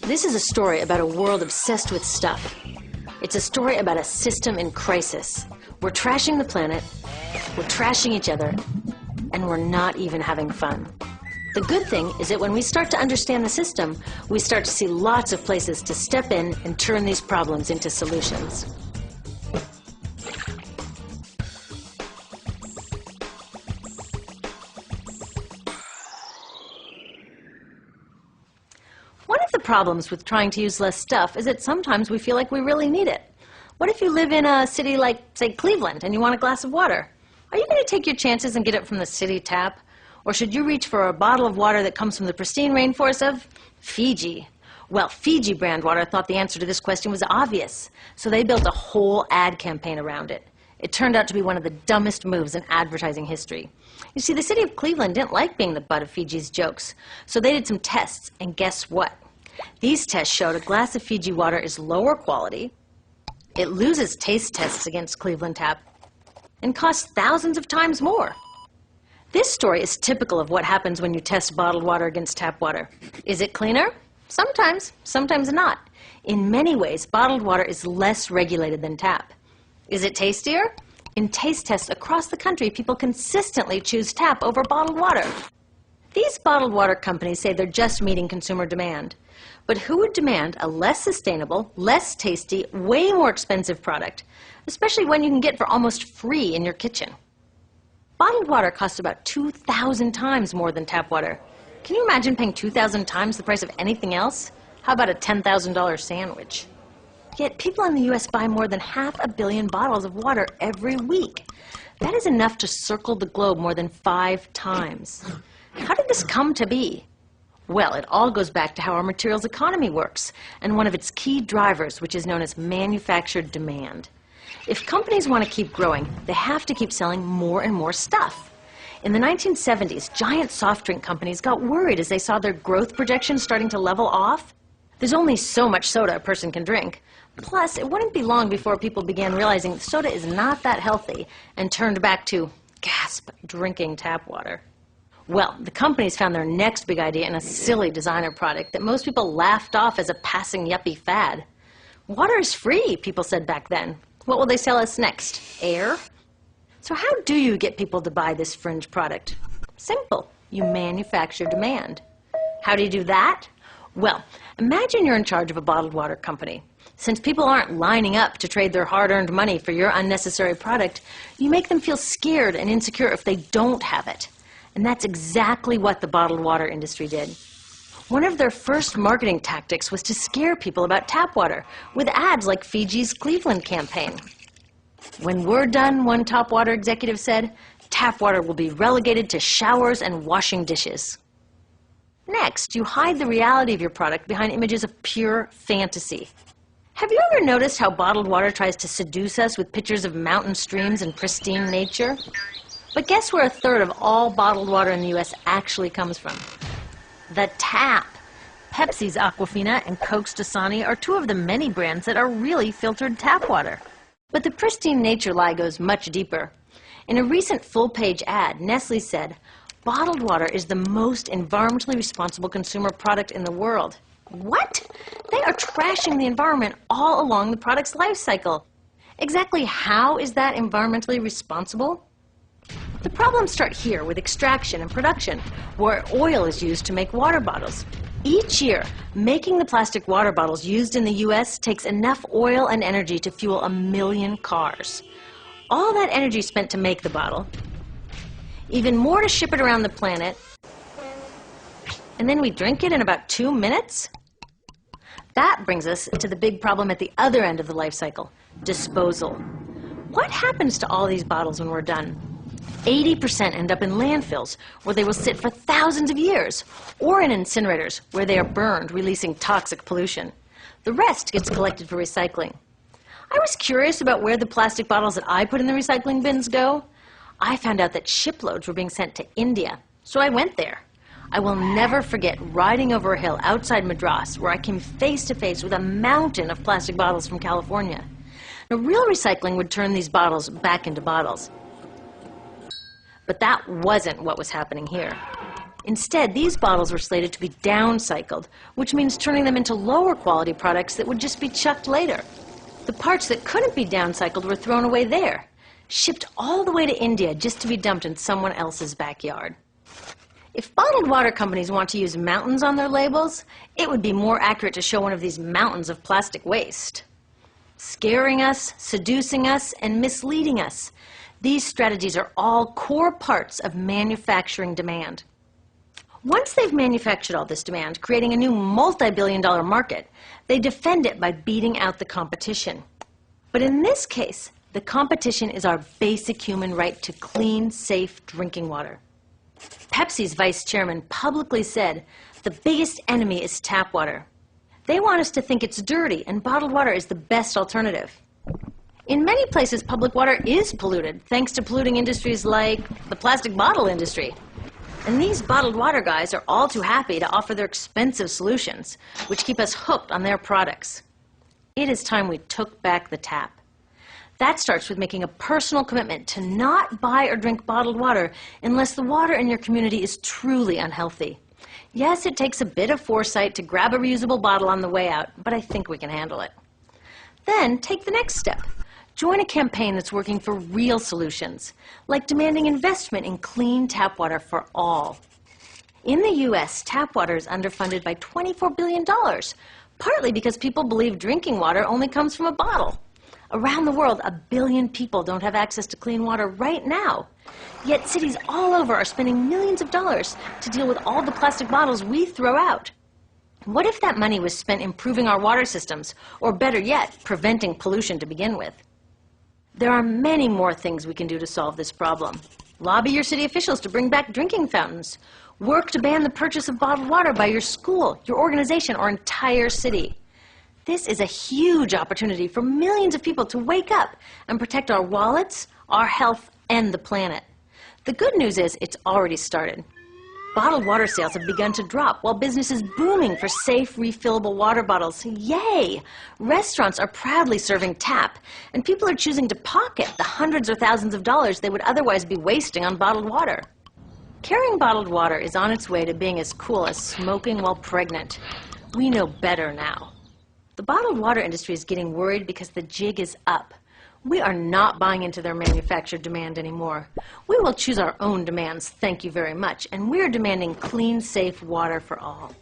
This is a story about a world obsessed with stuff. It's a story about a system in crisis. We're trashing the planet, we're trashing each other, and we're not even having fun. The good thing is that when we start to understand the system, we start to see lots of places to step in and turn these problems into solutions. One of the problems with trying to use less stuff is that sometimes we feel like we really need it. What if you live in a city like, say, Cleveland, and you want a glass of water? Are you going to take your chances and get it from the city tap? Or should you reach for a bottle of water that comes from the pristine rainforest of Fiji? Well, Fiji brand water thought the answer to this question was obvious, so they built a whole ad campaign around it. It turned out to be one of the dumbest moves in advertising history. You see, the city of Cleveland didn't like being the butt of Fiji's jokes, so they did some tests, and guess what? These tests showed a glass of Fiji water is lower quality, it loses taste tests against Cleveland tap, and costs thousands of times more. This story is typical of what happens when you test bottled water against tap water. Is it cleaner? Sometimes, sometimes not. In many ways, bottled water is less regulated than tap. Is it tastier? In taste tests across the country, people consistently choose tap over bottled water. These bottled water companies say they're just meeting consumer demand. But who would demand a less sustainable, less tasty, way more expensive product, especially when you can get for almost free in your kitchen? Bottled water costs about 2,000 times more than tap water. Can you imagine paying 2,000 times the price of anything else? How about a $10,000 sandwich? Yet people in the U.S. buy more than 500 million bottles of water every week. That is enough to circle the globe more than 5 times. How did this come to be? Well, it all goes back to how our materials economy works, and one of its key drivers, which is known as manufactured demand. If companies want to keep growing, they have to keep selling more and more stuff. In the 1970s, giant soft drink companies got worried as they saw their growth projections starting to level off. There's only so much soda a person can drink. Plus, it wouldn't be long before people began realizing soda is not that healthy and turned back to, gasp, drinking tap water. Well, the companies found their next big idea in a silly designer product that most people laughed off as a passing yuppie fad. Water is free, people said back then. What will they sell us next? Air? So how do you get people to buy this fringe product? Simple. You manufacture demand. How do you do that? Well, imagine you're in charge of a bottled water company. Since people aren't lining up to trade their hard-earned money for your unnecessary product, you make them feel scared and insecure if they don't have it. And that's exactly what the bottled water industry did. One of their first marketing tactics was to scare people about tap water with ads like Fiji's Cleveland campaign. When we're done, one top water executive said, tap water will be relegated to showers and washing dishes. Next, you hide the reality of your product behind images of pure fantasy. Have you ever noticed how bottled water tries to seduce us with pictures of mountain streams and pristine nature? But guess where 1/3 of all bottled water in the U.S. actually comes from? The tap. Pepsi's Aquafina and Coke's Dasani are 2 of the many brands that are really filtered tap water. But the pristine nature lie goes much deeper. In a recent full-page ad, Nestle said, bottled water is the most environmentally responsible consumer product in the world. What? They are trashing the environment all along the product's life cycle. Exactly how is that environmentally responsible? The problems start here with extraction and production, where oil is used to make water bottles. Each year, making the plastic water bottles used in the U.S. takes enough oil and energy to fuel 1 million cars. All that energy spent to make the bottle, even more to ship it around the planet, and then we drink it in about 2 minutes? That brings us to the big problem at the other end of the life cycle, disposal. What happens to all these bottles when we're done? 80% end up in landfills, where they will sit for thousands of years, or in incinerators, where they are burned, releasing toxic pollution. The rest gets collected for recycling. I was curious about where the plastic bottles that I put in the recycling bins go. I found out that shiploads were being sent to India, so I went there. I will never forget riding over a hill outside Madras, where I came face to face with a mountain of plastic bottles from California. Now, real recycling would turn these bottles back into bottles. But that wasn't what was happening here. Instead, these bottles were slated to be downcycled, which means turning them into lower quality products that would just be chucked later. The parts that couldn't be downcycled were thrown away there, shipped all the way to India just to be dumped in someone else's backyard. If bottled water companies want to use mountains on their labels, it would be more accurate to show one of these mountains of plastic waste. Scaring us, seducing us, and misleading us. These strategies are all core parts of manufacturing demand. Once they've manufactured all this demand, creating a new multi-billion-dollar market, they defend it by beating out the competition. But in this case, the competition is our basic human right to clean, safe drinking water. Pepsi's vice chairman publicly said, "The biggest enemy is tap water." They want us to think it's dirty and bottled water is the best alternative. In many places, public water is polluted, thanks to polluting industries like the plastic bottle industry. And these bottled water guys are all too happy to offer their expensive solutions, which keep us hooked on their products. It is time we took back the tap. That starts with making a personal commitment to not buy or drink bottled water unless the water in your community is truly unhealthy. Yes, it takes a bit of foresight to grab a reusable bottle on the way out, but I think we can handle it. Then take the next step. Join a campaign that's working for real solutions, like demanding investment in clean tap water for all. In the U.S., tap water is underfunded by $24 billion, partly because people believe drinking water only comes from a bottle. Around the world, 1 billion people don't have access to clean water right now. Yet cities all over are spending millions of dollars to deal with all the plastic bottles we throw out. What if that money was spent improving our water systems, or better yet, preventing pollution to begin with? There are many more things we can do to solve this problem. Lobby your city officials to bring back drinking fountains. Work to ban the purchase of bottled water by your school, your organization, or entire city. This is a huge opportunity for millions of people to wake up and protect our wallets, our health, and the planet. The good news is it's already started. Bottled water sales have begun to drop while business is booming for safe, refillable water bottles. Yay! Restaurants are proudly serving tap, and people are choosing to pocket the hundreds or thousands of dollars they would otherwise be wasting on bottled water. Carrying bottled water is on its way to being as cool as smoking while pregnant. We know better now. The bottled water industry is getting worried because the jig is up. We are not buying into their manufactured demand anymore. We will choose our own demands, thank you very much, and we are demanding clean, safe water for all.